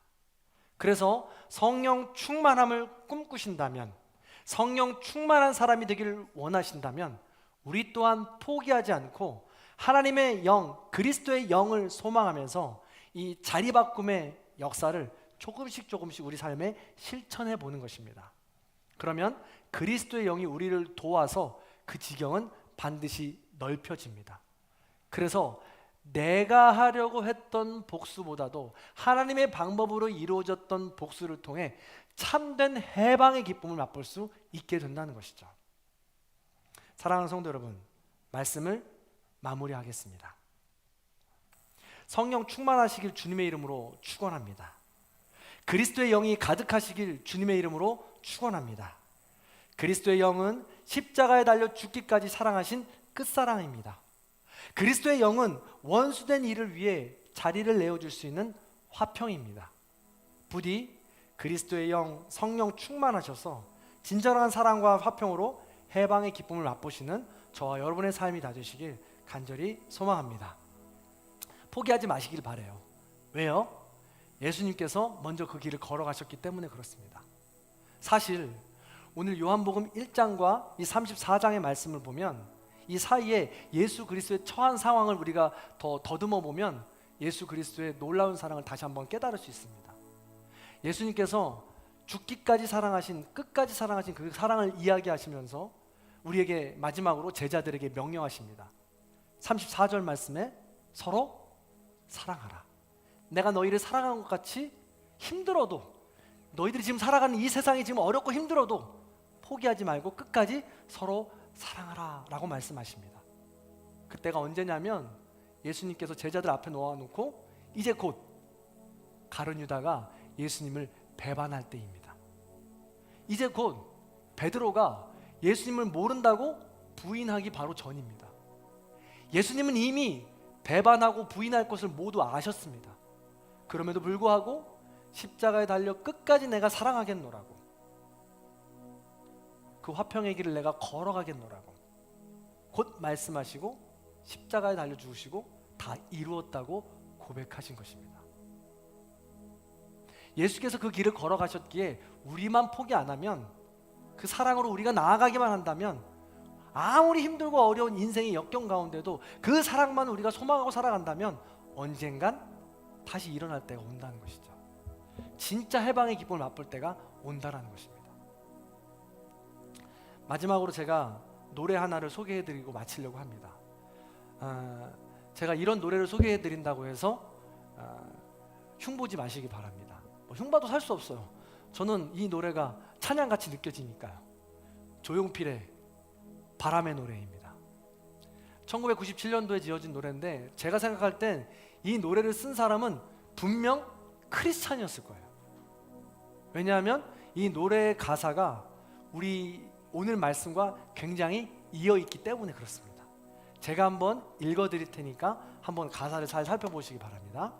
그래서 성령 충만함을 꿈꾸신다면, 성령 충만한 사람이 되기를 원하신다면 우리 또한 포기하지 않고 하나님의 영, 그리스도의 영을 소망하면서 이 자리바꿈의 역사를 조금씩 우리 삶에 실천해 보는 것입니다. 그러면 그리스도의 영이 우리를 도와서 그 지경은 반드시 넓혀집니다. 그래서 내가 하려고 했던 복수보다도 하나님의 방법으로 이루어졌던 복수를 통해 참된 해방의 기쁨을 맛볼 수 있게 된다는 것이죠. 사랑하는 성도 여러분, 말씀을 마무리하겠습니다. 성령 충만하시길 주님의 이름으로 축원합니다. 그리스도의 영이 가득하시길 주님의 이름으로 축원합니다. 그리스도의 영은 십자가에 달려 죽기까지 사랑하신 끝사랑입니다. 그리스도의 영은 원수된 이를 위해 자리를 내어줄 수 있는 화평입니다. 부디 그리스도의 영, 성령 충만하셔서 진정한 사랑과 화평으로 해방의 기쁨을 맛보시는 저와 여러분의 삶이 다 되시길 간절히 소망합니다. 포기하지 마시길 바라요. 왜요? 예수님께서 먼저 그 길을 걸어가셨기 때문에 그렇습니다. 사실 오늘 요한복음 1장과 이 34장의 말씀을 보면 이 사이에 예수 그리스도의 처한 상황을 우리가 더 더듬어 보면 예수 그리스도의 놀라운 사랑을 다시 한번 깨달을 수 있습니다. 예수님께서 죽기까지 사랑하신, 끝까지 사랑하신 그 사랑을 이야기하시면서 우리에게 마지막으로 제자들에게 명령하십니다. 34절 말씀에 서로 사랑하라. 내가 너희를 사랑한 것 같이 힘들어도, 너희들이 지금 살아가는 이 세상이 지금 어렵고 힘들어도 포기하지 말고 끝까지 서로 사랑하라 라고 말씀하십니다. 그때가 언제냐면 예수님께서 제자들 앞에 놓아놓고 이제 곧 가룟 유다가 예수님을 배반할 때입니다. 이제 곧 베드로가 예수님을 모른다고 부인하기 바로 전입니다. 예수님은 이미 배반하고 부인할 것을 모두 아셨습니다. 그럼에도 불구하고 십자가에 달려 끝까지 내가 사랑하겠노라고 그 화평의 길을 내가 걸어가겠노라고 곧 말씀하시고 십자가에 달려 죽으시고 다 이루었다고 고백하신 것입니다. 예수께서 그 길을 걸어가셨기에 우리만 포기 안 하면, 그 사랑으로 우리가 나아가기만 한다면, 아무리 힘들고 어려운 인생의 역경 가운데도 그 사랑만 우리가 소망하고 살아간다면 언젠간 다시 일어날 때가 온다는 것이죠. 진짜 해방의 기쁨을 맛볼 때가 온다는 것입니다. 마지막으로 제가 노래 하나를 소개해드리고 마치려고 합니다. 제가 이런 노래를 소개해드린다고 해서 흉보지 마시기 바랍니다. 흉봐도 살 수 없어요. 저는 이 노래가 찬양같이 느껴지니까요. 조용필의 바람의 노래입니다. 1997년도에 지어진 노래인데, 제가 생각할 땐 이 노래를 쓴 사람은 분명 크리스찬이었을 거예요. 왜냐하면 이 노래의 가사가 우리 오늘 말씀과 굉장히 이어있기 때문에 그렇습니다. 제가 한번 읽어드릴 테니까 한번 가사를 잘 살펴보시기 바랍니다.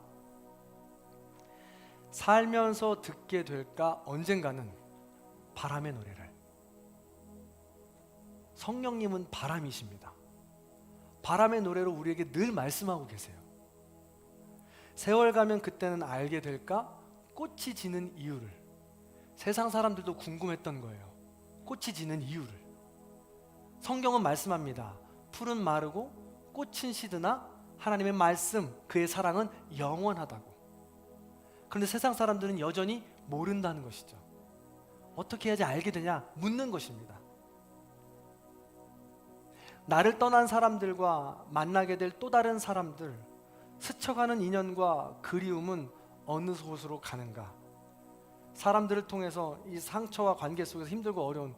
살면서 듣게 될까 언젠가는 바람의 노래를. 성령님은 바람이십니다. 바람의 노래로 우리에게 늘 말씀하고 계세요. 세월 가면 그때는 알게 될까 꽃이 지는 이유를. 세상 사람들도 궁금했던 거예요. 꽃이 지는 이유를. 성경은 말씀합니다. 풀은 마르고 꽃은 시드나 하나님의 말씀, 그의 사랑은 영원하다고. 그런데 세상 사람들은 여전히 모른다는 것이죠. 어떻게 해야지 알게 되냐 묻는 것입니다. 나를 떠난 사람들과 만나게 될 또 다른 사람들, 스쳐가는 인연과 그리움은 어느 곳으로 가는가? 사람들을 통해서 이 상처와 관계 속에서 힘들고 어려운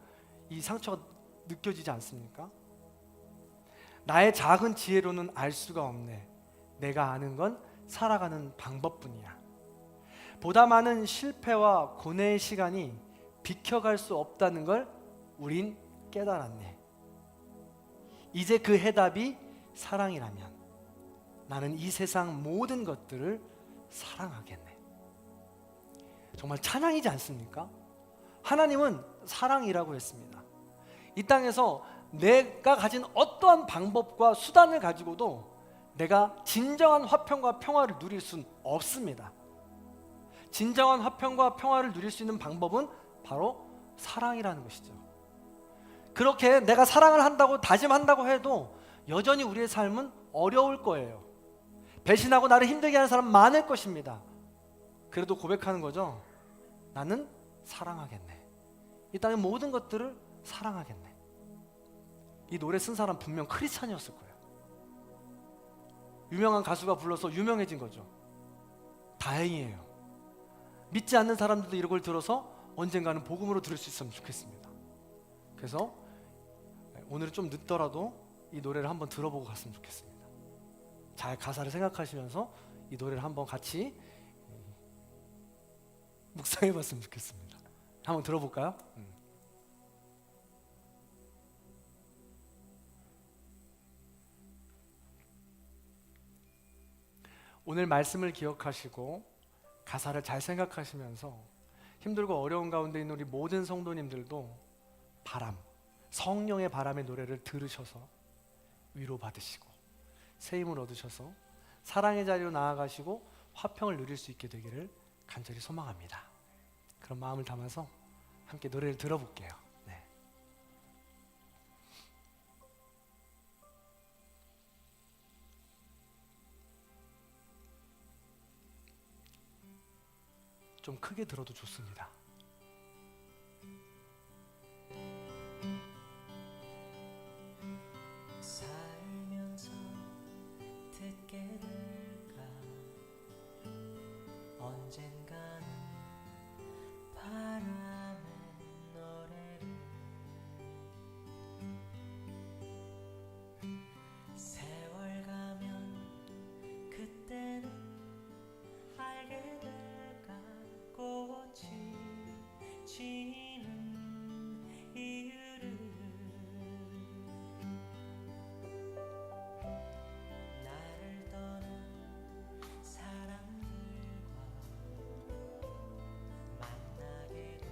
이 상처가 느껴지지 않습니까? 나의 작은 지혜로는 알 수가 없네. 내가 아는 건 살아가는 방법뿐이야. 보다 많은 실패와 고뇌의 시간이 비켜갈 수 없다는 걸 우린 깨달았네. 이제 그 해답이 사랑이라면 나는 이 세상 모든 것들을 사랑하겠네. 정말 찬양이지 않습니까? 하나님은 사랑이라고 했습니다. 이 땅에서 내가 가진 어떠한 방법과 수단을 가지고도 내가 진정한 화평과 평화를 누릴 수는 없습니다. 진정한 화평과 평화를 누릴 수 있는 방법은 바로 사랑이라는 것이죠. 그렇게 내가 사랑을 한다고 다짐한다고 해도 여전히 우리의 삶은 어려울 거예요. 배신하고 나를 힘들게 하는 사람 많을 것입니다. 그래도 고백하는 거죠. 나는 사랑하겠네. 이 땅의 모든 것들을 사랑하겠네. 이 노래 쓴 사람 분명 크리스찬이었을 거예요. 유명한 가수가 불러서 유명해진 거죠. 다행이에요. 믿지 않는 사람들도 이걸 들어서 언젠가는 복음으로 들을 수 있으면 좋겠습니다. 그래서 오늘은 좀 늦더라도 이 노래를 한번 들어보고 갔으면 좋겠습니다. 잘 가사를 생각하시면서 이 노래를 한번 같이 묵상해 봤으면 좋겠습니다. 한번 들어볼까요? 오늘 말씀을 기억하시고 가사를 잘 생각하시면서 힘들고 어려운 가운데 있는 우리 모든 성도님들도 바람, 성령의 바람의 노래를 들으셔서 위로받으시고 새 힘을 얻으셔서 사랑의 자리로 나아가시고 화평을 누릴 수 있게 되기를 간절히 소망합니다. 그런 마음을 담아서 함께 노래를 들어볼게요. 네. 좀 크게 들어도 좋습니다. 살면서 듣게 될까 언젠가는 바람의 노래를 세월 가면 그때는 알게 될까 꽃이 지는 이유를 나를 떠난 사람들과 만나게 될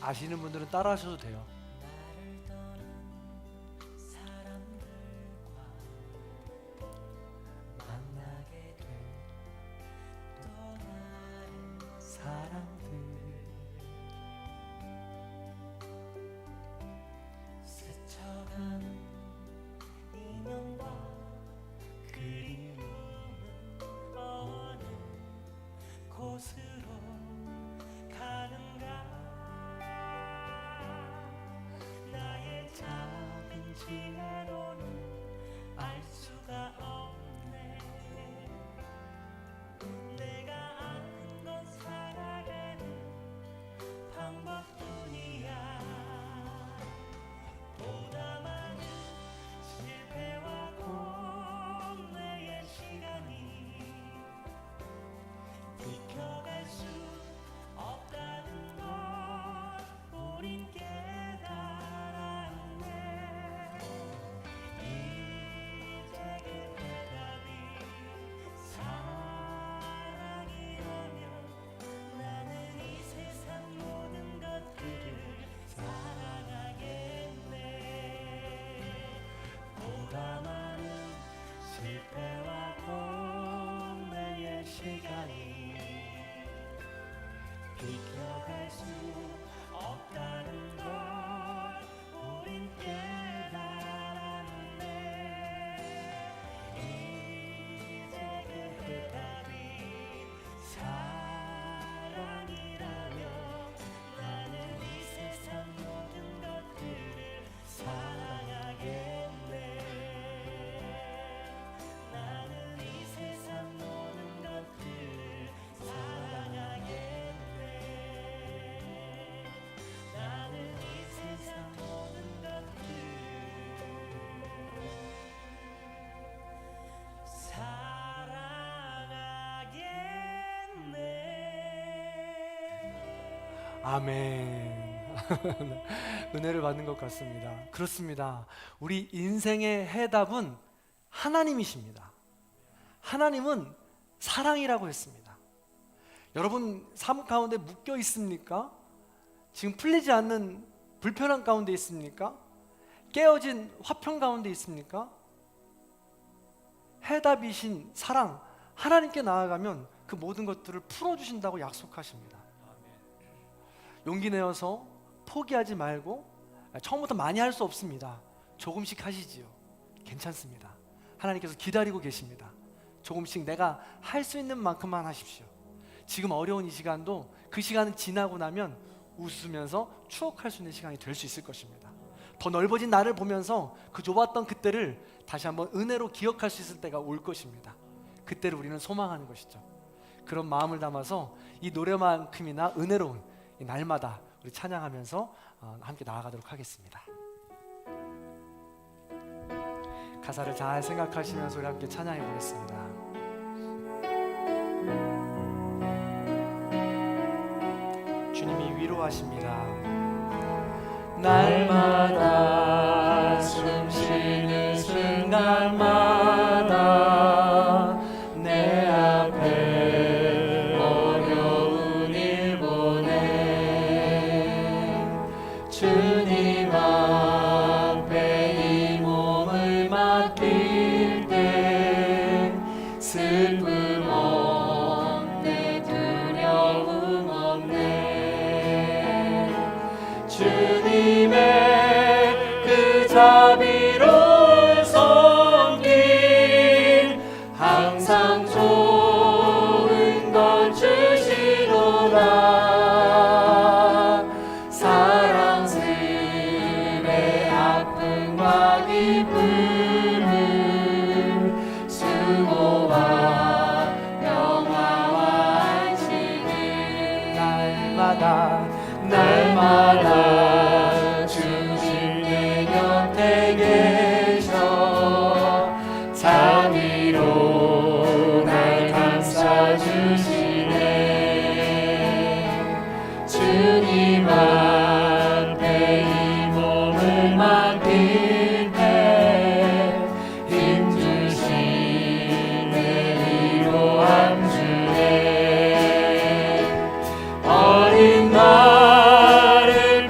아시는 분들은 따라 하셔도 돼요. 나를 떠난 사람들과 만나게 된 또 다른 사람들 스쳐가는 인연과 그리움은 어느 곳으로 가는가 나의 작은 지혜로는 알 수가 없네 내가 아는 건 살아가는 방법뿐이야 보다 많은 실패와 고뇌의 시간이 비켜갈 수 없다는 걸 우린 깨달았네 이제 그 대답이 사랑이라면 나는 이 세상 모든 것들을 사랑하겠네 보다 많은 실패와 고뇌의 시간이 비켜갈 수 없다는 걸 우린 깨달았네 이제 그 대답이 사랑이라면 나는 이 세상 모든 것들을 사랑하겠네 나는 이 세상 모든 것들을 사랑하겠네 나는 이 세상 모든 것들을 사랑하겠네 아멘. 은혜를 받는 것 같습니다. 그렇습니다. 우리 인생의 해답은 하나님이십니다. 하나님은 사랑이라고 했습니다. 여러분 삶 가운데 묶여 있습니까? 지금 풀리지 않는 불편한 가운데 있습니까? 깨어진 화평 가운데 있습니까? 해답이신 사랑 하나님께 나아가면 그 모든 것들을 풀어주신다고 약속하십니다. 용기 내어서 포기하지 말고 처음부터 많이 할 수 없습니다. 조금씩 하시지요. 괜찮습니다. 하나님께서 기다리고 계십니다. 조금씩 내가 할 수 있는 만큼만 하십시오. 지금 어려운 이 시간도 그 시간은 지나고 나면 웃으면서 추억할 수 있는 시간이 될 수 있을 것입니다. 더 넓어진 나를 보면서 그 좁았던 그때를 다시 한번 은혜로 기억할 수 있을 때가 올 것입니다. 그때를 우리는 소망하는 것이죠. 그런 마음을 담아서 이 노래만큼이나 은혜로운 이 날마다 우리 찬양하면서 함께 나아가도록 하겠습니다. 가사를 잘 생각하시면서 우리 함께 찬양해 보겠습니다. 주님이 위로하십니다. 날마다 숨 쉬는 순간마다 내 앞에 어려운 일 보내 주님 앞에 이 몸을 맡길 때 슬픔 없네 두려움 없네 주님의 그 자비로운 손길 항상 좋은 것 주시도다 사랑스레 아픔과 기쁨을 수고와 평화와 안식을 날마다 주님 내 곁에 계셔 자비로 날 감싸주시네 주님 앞에 이 몸을 맡길 때 힘주시네 위로함 주네 어린 나를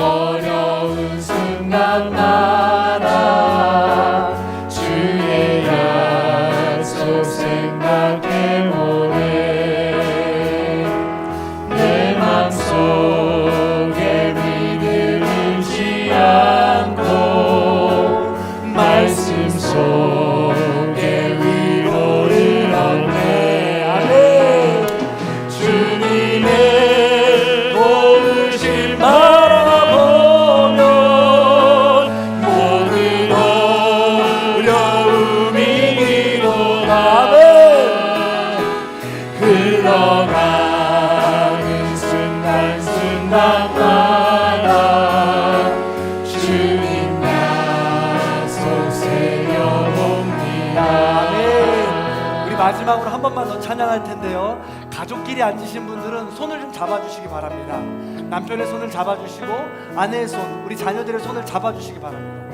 어려운 순간마다 주의 약속 생각해보네. 내 맘속에 믿음 잃지 않고 말씀 속에 위로를 얻네. 아멘. 주님의 도우심 바라보면 모든 어려움이 이기도다. 아멘. 흘러가는 순간순간마다 주님 약속 새겨봅니다. 아멘. 우리 마지막으로 한 번만 더 찬양할 텐데요. 가족끼리 앉으신 분들은 손을 좀 잡아주시기 바랍니다. 남편의 손을 잡아주시고 아내의 손, 우리 자녀들의 손을 잡아주시기 바랍니다.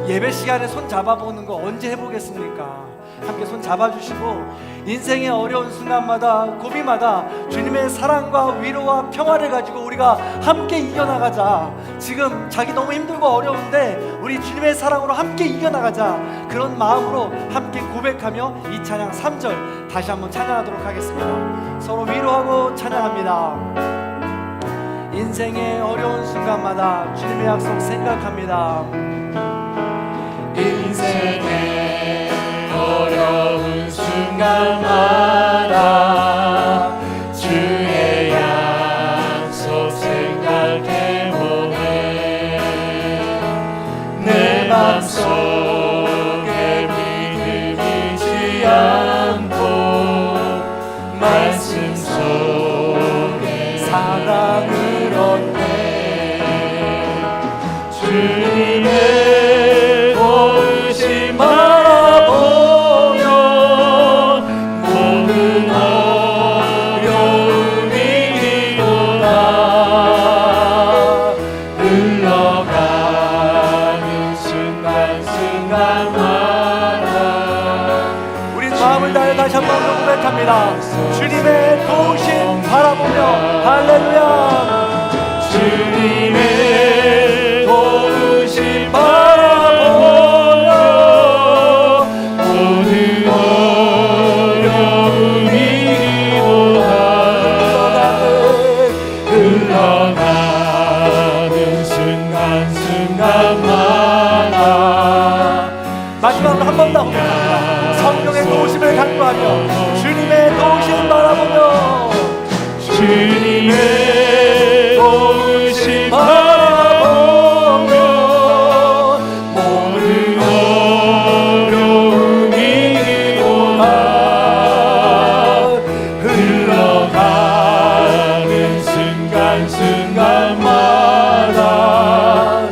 네. 예배 시간에 손 잡아보는 거 언제 해보겠습니까? 함께 손 잡아주시고 인생의 어려운 순간마다 고비마다 주님의 사랑과 위로와 평화를 가지고 우리가 함께 이겨나가자. 지금 자기 너무 힘들고 어려운데 우리 주님의 사랑으로 함께 이겨나가자. 그런 마음으로 함께 고백하며 이 찬양 3절 다시 한번 찬양하도록 하겠습니다. 서로 위로하고 찬양합니다. 인생의 어려운 순간마다 주님의 약속 생각합니다. 인생의 어려운 순간마다 주의 약속 생각해보네. 내 맘속에 믿음 잃지 않고 말씀 속에 사랑을 얻네. 주님의 도우심 바라보면 모든 어려움이 이기도다. 흘러가는 순간순간마다 우리 마음을 다해 다시 한번 고백합니다. 주님의 도우심 바라보며 할렐루야. 주님의 도우심 바라보며 모든 어려움이 이기도다. 흘러가는 순간순간마다 마지막으로 한 번 더 고백합니다. 성령의 도우심을 간구하며 주님의 도우심 바라보며 주님의 도우심 바라보며 모든 어려움이 이기도다. 흘러가는 순간순간마다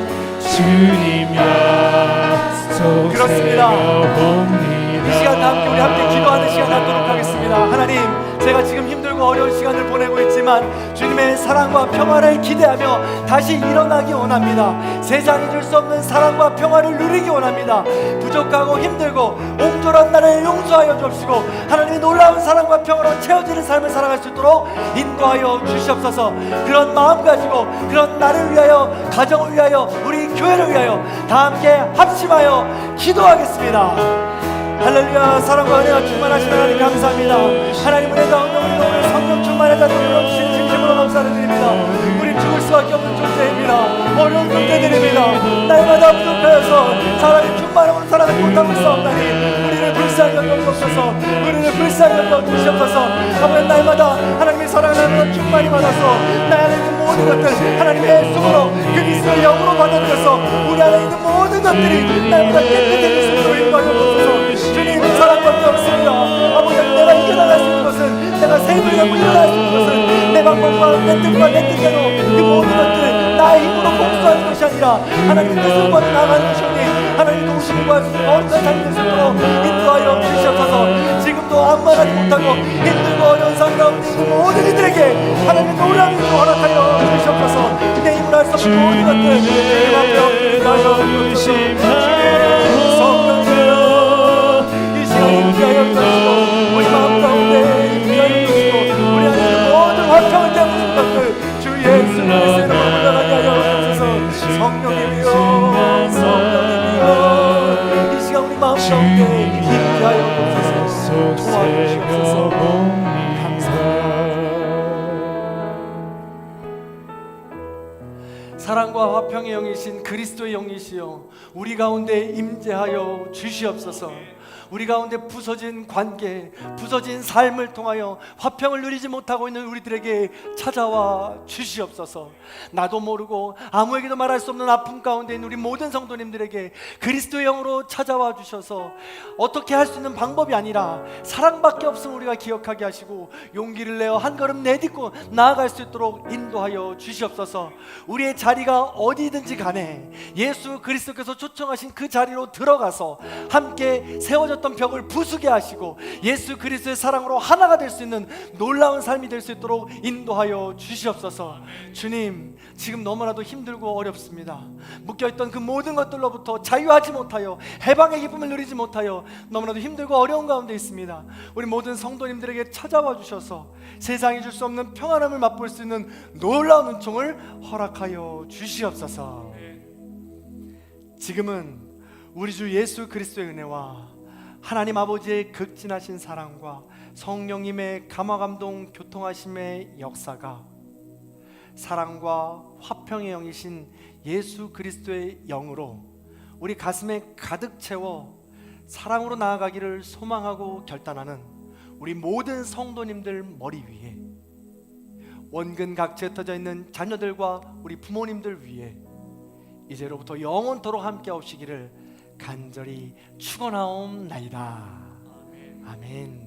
주님 약속 그렇습니다. 새겨봅니다. 이 시간 함께 우리 함께 기도하는 시간 갖도록 하겠습니다. 하나님, 제가 지금 힘들고 어려운 시간을 보내고 있지만 주님의 사랑과 평화를 기대하며 다시 일어나기 원합니다. 세상이 줄 수 없는 사랑과 평화를 누리기 원합니다. 부족하고 힘들고 옹졸한 나를 용서하여 주옵시고 하나님의 놀라운 사랑과 평화로 채워지는 삶을 살아갈 수 있도록 인도하여 주시옵소서. 그런 마음 가지고 그런 나를 위하여, 가정을 위하여, 우리 교회를 위하여 다 함께 합심하여 기도하겠습니다. 할렐루야. 사랑과 은혜가 충만하신 하나님 감사합니다. 하나님 은혜 가운데 우리가 오늘 성령 충만에다 돌려주신 진심으로 감사를 드립니다. 우리 죽을 수밖에 없는 존재입니다. 어려운 존재들입니다. 날마다 부족하여서 사람이 충만함으로 살아가지 못하고 있사옵나니 우리를 불쌍히 여겨주옵소서. 우리를 불쌍히 여겨주시옵소서. 아버지, 날마다 하나님의 사랑을 충만히 받아서 나 안에 있는 모든 것들 하나님의 숨으로 그리스도의 영으로 받아들여서 우리 안에 있는 모든 것들이 날마다 깨끗해질 수 있도록 인도하여 주옵소서. 주님, 사랑밖에 없습니다. 아버지, 내가 이겨나갈 수 있는 것은, 내가 세상을 갖고 일어날 수 있는 것은 내 방법과 내 뜻과 내 뜻대로 그 모든 것들을 나의 힘으로 복수하는 것이 아니라 하나님의 뜻을 구하며 나아가는 것이오니 하나님 도우심을 구할 수 있는 거룩한 삶이 될 수 있도록 인도하여 주시옵소서. 지금도 아무 말하지 못하고 힘들고 어려운 삶 가운데 있는 모든 이들에게 하나님의 놀라운 힘을 허락하여 주시옵소서. 내 힘으로 할 수 없는 모든 것들 주님 앞에 엎드리하여 주시옵소서. 인도하여 주시고 우리 마음 가운데 인도하여 주시고 우리 안에 있는 모든 화평을 깨우는 것들 주 예수 그리스도의 이름으로 올라가게 사랑과 화평의 영이신 그리스도의 영이시여 우리 가운데 임재하여 주시옵소서. 우리 가운데 부서진 관계, 부서진 삶을 통하여 화평을 누리지 못하고 있는 우리들에게 찾아와 주시옵소서. 나도 모르고 아무에게도 말할 수 없는 아픔 가운데 있는 우리 모든 성도님들에게 그리스도의 영으로 찾아와 주셔서 어떻게 할 수 있는 방법이 아니라 사랑밖에 없음을 우리가 기억하게 하시고 용기를 내어 한 걸음 내딛고 나아갈 수 있도록 인도하여 주시옵소서. 우리의 자리가 어디든지 간에 예수 그리스도께서 초청하신 그 자리로 들어가서 함께 세워졌던 벽을 부수게 하시고 예수 그리스도의 사랑으로 하나가 될 수 있는 놀라운 삶이 될 수 있도록 인도하여 주시옵소서. 주님, 지금 너무나도 힘들고 어렵습니다. 묶여있던 그 모든 것들로부터 자유하지 못하여 해방의 기쁨을 누리지 못하여 너무나도 힘들고 어려운 가운데 있습니다. 우리 모든 성도님들에게 찾아와 주셔서 세상이 줄 수 없는 평안함을 맛볼 수 있는 놀라운 은총을 허락하여 주시옵소서. 지금은 우리 주 예수 그리스도의 은혜와 하나님 아버지의 극진하신 사랑과 성령님의 감화감동 교통하심의 역사가 사랑과 화평의 영이신 예수 그리스도의 영으로 우리 가슴에 가득 채워 사랑으로 나아가기를 소망하고 결단하는 우리 모든 성도님들 머리 위에, 원근 각지에 흩어져 있는 자녀들과 우리 부모님들 위에 이제로부터 영원토록 함께 하시기를 간절히 축원하옵나이다. 아멘.